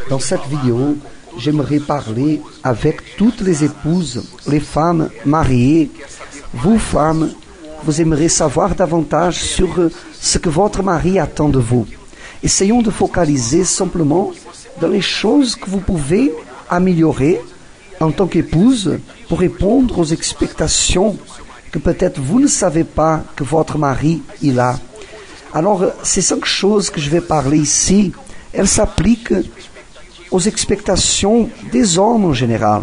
Dans cette vidéo, j'aimerais parler avec toutes les épouses, les femmes mariées. Vous, femmes, vous aimeriez savoir davantage sur ce que votre mari attend de vous. Essayons de focaliser simplement dans les choses que vous pouvez améliorer en tant qu'épouse pour répondre aux expectations que peut-être vous ne savez pas que votre mari il a. Alors, ces 5 choses que je vais parler ici, elles s'appliquent aux expectations des hommes en général.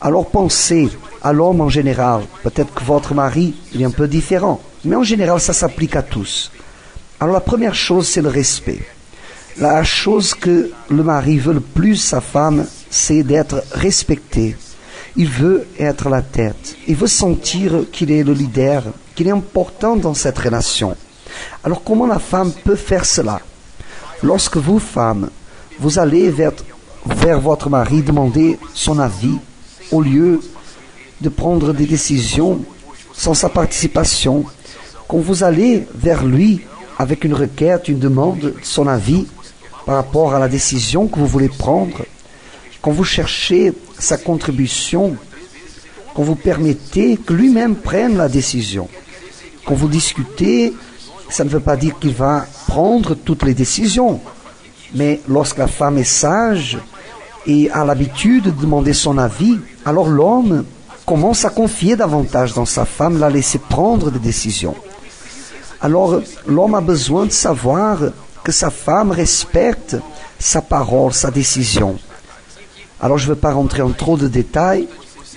Alors pensez à l'homme en général. Peut-être que votre mari il est un peu différent, mais en général ça s'applique à tous. Alors la première chose, c'est le respect. La chose que le mari veut le plus, sa femme, c'est d'être respecté. Il veut être la tête. Il veut sentir qu'il est le leader, qu'il est important dans cette relation. Alors comment la femme peut faire cela? Lorsque vous, femmes, vous allez vers votre mari demander son avis, au lieu de prendre des décisions sans sa participation, quand vous allez vers lui avec une requête, une demande, son avis par rapport à la décision que vous voulez prendre, quand vous cherchez sa contribution, quand vous permettez que lui-même prenne la décision, quand vous discutez, ça ne veut pas dire qu'il va prendre toutes les décisions, mais lorsque la femme est sage et a l'habitude de demander son avis, alors l'homme commence à confier davantage dans sa femme, la laisser prendre des décisions. Alors l'homme a besoin de savoir que sa femme respecte sa parole, sa décision. Alors je ne veux pas rentrer en trop de détails,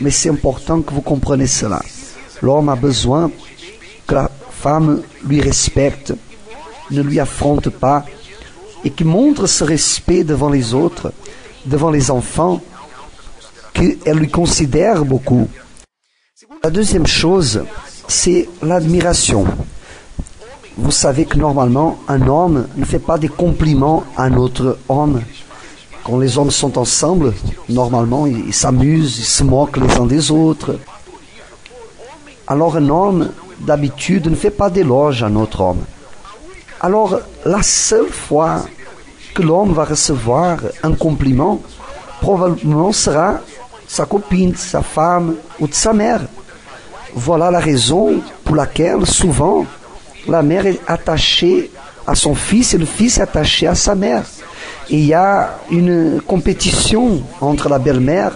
mais c'est important que vous compreniez cela. L'homme a besoin que la femme lui respecte, ne lui affronte pas, et qui montre ce respect devant les autres, devant les enfants, qu'elle lui considère beaucoup. La deuxième chose, c'est l'admiration. Vous savez que normalement, un homme ne fait pas des compliments à un autre homme. Quand les hommes sont ensemble, normalement, ils s'amusent, ils se moquent les uns des autres. Alors un homme, d'habitude, ne fait pas d'éloge à un autre homme. Alors, la seule fois que l'homme va recevoir un compliment, probablement sera sa copine, sa femme ou de sa mère. Voilà la raison pour laquelle, souvent, la mère est attachée à son fils et le fils est attaché à sa mère. Et il y a une compétition entre la belle-mère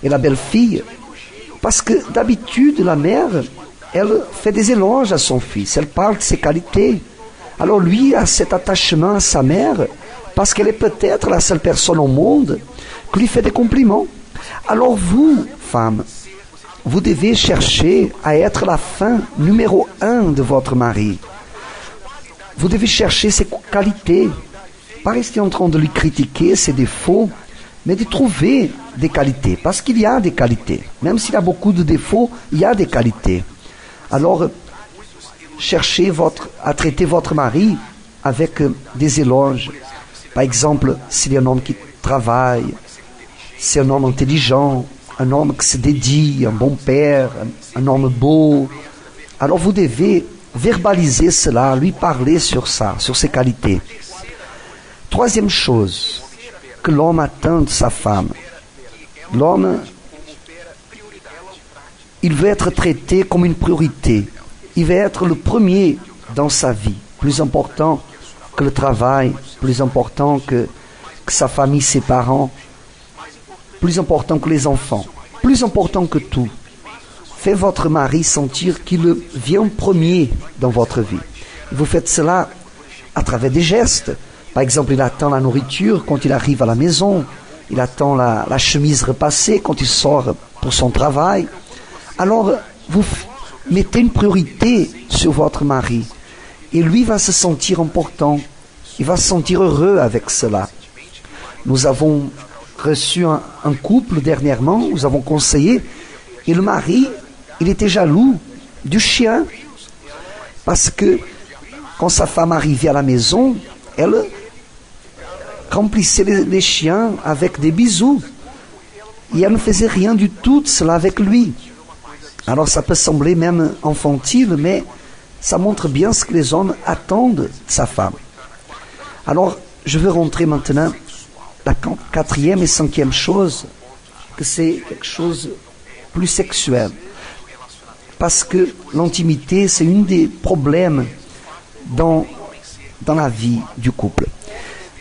et la belle-fille, parce que d'habitude, la mère, elle fait des éloges à son fils, elle parle de ses qualités. Alors lui a cet attachement à sa mère parce qu'elle est peut-être la seule personne au monde qui lui fait des compliments. Alors vous, femmes, vous devez chercher à être la fin numéro 1 de votre mari. Vous devez chercher ses qualités, pas rester en train de lui critiquer ses défauts, mais de trouver des qualités, parce qu'il y a des qualités. Même s'il a beaucoup de défauts, il y a des qualités. Alors, cherchez à traiter votre mari avec des éloges. Par exemple, s'il est un homme qui travaille, c'est un homme intelligent, un homme qui se dédie, un bon père, un homme beau. Alors vous devez verbaliser cela, lui parler sur ça, sur ses qualités. Troisième chose que l'homme attend de sa femme. L'homme, il veut être traité comme une priorité. Il veut être le premier dans sa vie, plus important que le travail, plus important que sa famille, ses parents, plus important que les enfants, plus important que tout. Faites votre mari sentir qu'il vient premier dans votre vie. Vous faites cela à travers des gestes. Par exemple, il attend la nourriture quand il arrive à la maison. Il attend la chemise repassée quand il sort pour son travail. Alors, vous mettez une priorité sur votre mari. Et lui va se sentir important. Il va se sentir heureux avec cela. Nous avons reçu un couple dernièrement, nous avons conseillé, et le mari, il était jaloux du chien. Parce que quand sa femme arrivait à la maison, elle remplissait les chiens avec des bisous. Et elle ne faisait rien du tout de cela avec lui. Alors ça peut sembler même infantile, mais ça montre bien ce que les hommes attendent de sa femme. Alors, je veux rentrer maintenant la quatrième et cinquième chose, que c'est quelque chose de plus sexuel. Parce que l'intimité, c'est un des problèmes dans la vie du couple.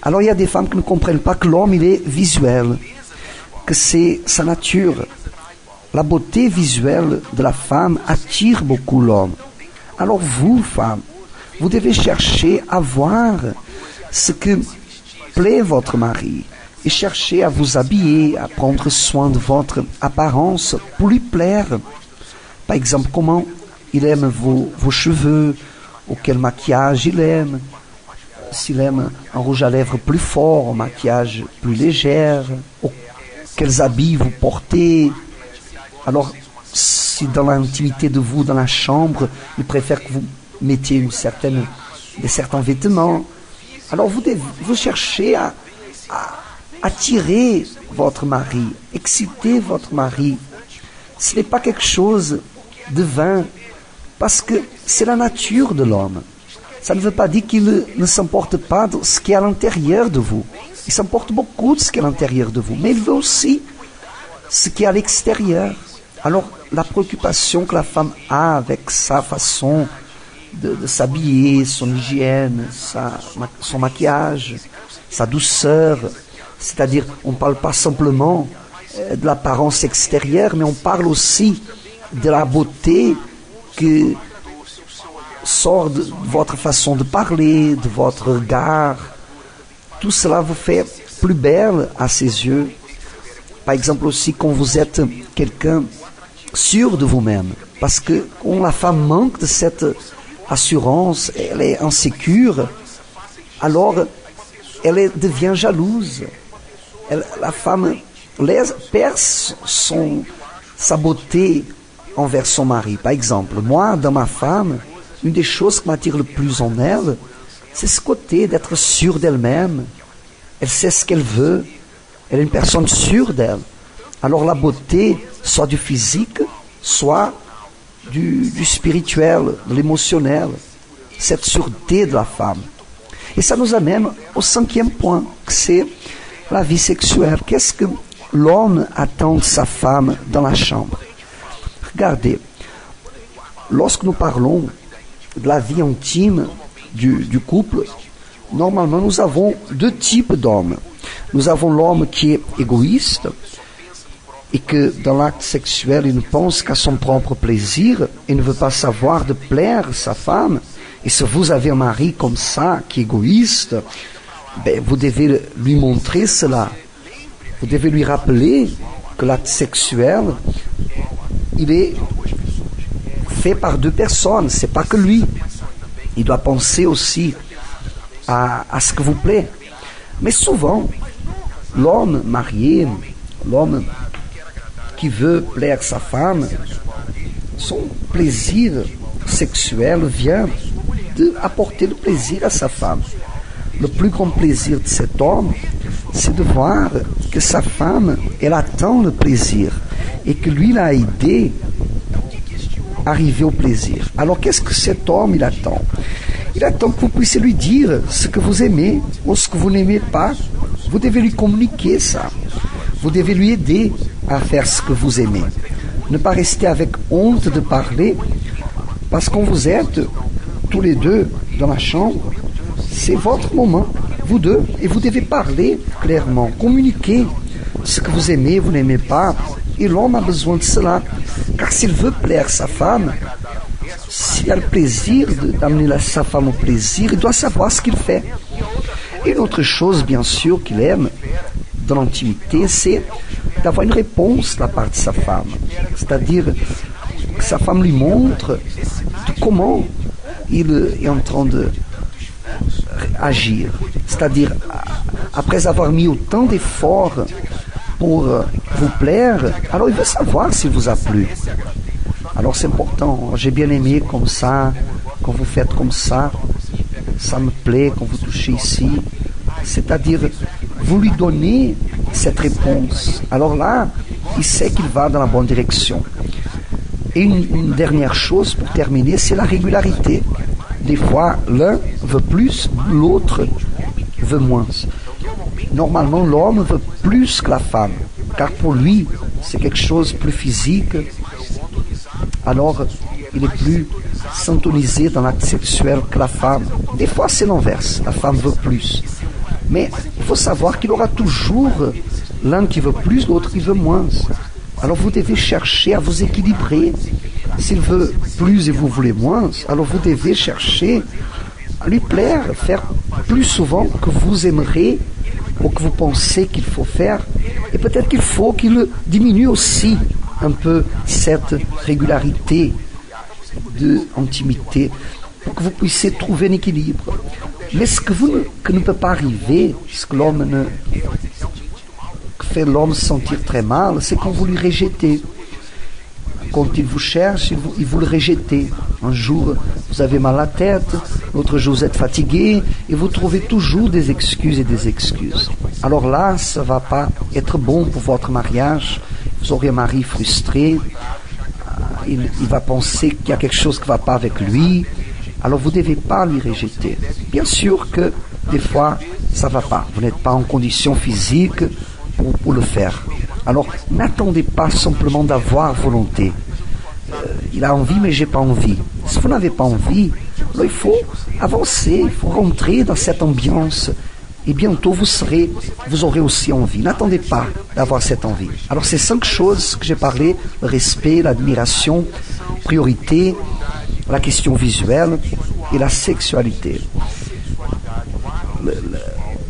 Alors il y a des femmes qui ne comprennent pas que l'homme, il est visuel, que c'est sa nature. La beauté visuelle de la femme attire beaucoup l'homme. Alors vous, femmes, vous devez chercher à voir ce que plaît votre mari et chercher à vous habiller, à prendre soin de votre apparence pour lui plaire. Par exemple, comment il aime vos cheveux, ou quel maquillage il aime, s'il aime un rouge à lèvres plus fort, un maquillage plus léger, ou quels habits vous portez. Alors, si dans l'intimité de vous, dans la chambre, il préfère que vous mettiez certains vêtements, alors vous cherchez à attirer votre mari, exciter votre mari. Ce n'est pas quelque chose de vain, parce que c'est la nature de l'homme. Ça ne veut pas dire qu'il ne s'importe pas de ce qui est à l'intérieur de vous. Il s'importe beaucoup de ce qui est à l'intérieur de vous, mais il veut aussi ce qui est à l'extérieur. Alors, la préoccupation que la femme a avec sa façon de s'habiller, son hygiène, son maquillage, sa douceur, c'est-à-dire, on ne parle pas simplement de l'apparence extérieure, mais on parle aussi de la beauté qui sort de votre façon de parler, de votre regard. Tout cela vous fait plus belle à ses yeux. Par exemple aussi, quand vous êtes quelqu'un sûr de vous-même, parce que quand la femme manque de cette assurance, elle est insécure, alors elle devient jalouse. La femme perd sa beauté envers son mari. Par exemple, moi, dans ma femme, une des choses qui m'attire le plus en elle, c'est ce côté d'être sûre d'elle-même. Elle sait ce qu'elle veut. Elle est une personne sûre d'elle. Alors la beauté, soit du physique, soit du spirituel, de l'émotionnel. Cette sûreté de la femme. Et ça nous amène au cinquième point, que c'est la vie sexuelle. Qu'est-ce que l'homme attend de sa femme dans la chambre? Regardez, lorsque nous parlons de la vie intime du couple, normalement nous avons deux types d'hommes. Nous avons l'homme qui est égoïste et que dans l'acte sexuel il ne pense qu'à son propre plaisir et ne veut pas savoir de plaire à sa femme. Et si vous avez un mari comme ça, qui est égoïste, vous devez lui montrer cela. Vous devez lui rappeler que l'acte sexuel, il est fait par deux personnes, c'est pas que lui. Il doit penser aussi à ce que vous plaît. Mais souvent, l'homme marié, l'homme qui veut plaire sa femme, son plaisir sexuel vient d'apporter le plaisir à sa femme. Le plus grand plaisir de cet homme, c'est de voir que sa femme, elle attend le plaisir et que lui l'a aidé à arriver au plaisir. Alors qu'est-ce que cet homme il attend? Il attend que vous puissiez lui dire ce que vous aimez ou ce que vous n'aimez pas. Vous devez lui communiquer ça. Vous devez lui aider à faire ce que vous aimez. Ne pas rester avec honte de parler, parce qu'on vous êtes tous les deux dans la chambre. C'est votre moment, vous deux, et vous devez parler clairement, communiquer ce que vous aimez, vous n'aimez pas. Et l'homme a besoin de cela, car s'il veut plaire sa femme, s'il a le plaisir d'amener sa femme au plaisir, il doit savoir ce qu'il fait. Et une autre chose, bien sûr, qu'il aime dans l'intimité, c'est d'avoir une réponse de la part de sa femme. C'est-à-dire que sa femme lui montre de comment il est en train de agir. C'est-à-dire, après avoir mis autant d'efforts pour vous plaire, alors il veut savoir s'il vous a plu. Alors c'est important. J'ai bien aimé comme ça, quand vous faites comme ça me plaît, quand vous touchez ici. C'est-à-dire, vous lui donnez cette réponse. Alors là, il sait qu'il va dans la bonne direction. Et une dernière chose pour terminer, c'est la régularité. Des fois, l'un veut plus, l'autre veut moins. Normalement, l'homme veut plus que la femme, car pour lui, c'est quelque chose de plus physique. Alors, il est plus syntonisé dans l'acte sexuel que la femme. Des fois, c'est l'inverse. La femme veut plus. Mais il faut savoir qu'il y aura toujours l'un qui veut plus, l'autre qui veut moins. Alors, vous devez chercher à vous équilibrer. S'il veut plus et vous voulez moins, alors vous devez chercher à lui plaire, faire plus souvent que vous aimerez ou que vous pensez qu'il faut faire. Et peut-être qu'il faut qu'il diminue aussi un peu cette régularité d'intimité pour que vous puissiez trouver un équilibre. Mais ce que ne peut pas arriver, ce que fait l'homme sentir très mal, c'est quand vous lui rejetez. Quand il vous cherche, il vous le rejette. Un jour, vous avez mal à la tête, l'autre jour, vous êtes fatigué, et vous trouvez toujours des excuses et des excuses. Alors là, ça ne va pas être bon pour votre mariage. Vous aurez un mari frustré, il va penser qu'il y a quelque chose qui ne va pas avec lui. Alors vous ne devez pas lui rejeter. Bien sûr que des fois, ça ne va pas. Vous n'êtes pas en condition physique pour le faire. Alors, n'attendez pas simplement d'avoir volonté. Il a envie, mais j'ai pas envie. Si vous n'avez pas envie, alors il faut avancer, il faut rentrer dans cette ambiance. Et bientôt, vous aurez aussi envie. N'attendez pas d'avoir cette envie. Alors, c'est 5 choses que j'ai parlé: le respect, l'admiration, priorité, la question visuelle et la sexualité.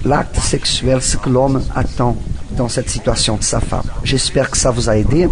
L'acte sexuel, ce que l'homme attend dans cette situation de sa femme. J'espère que ça vous a aidé.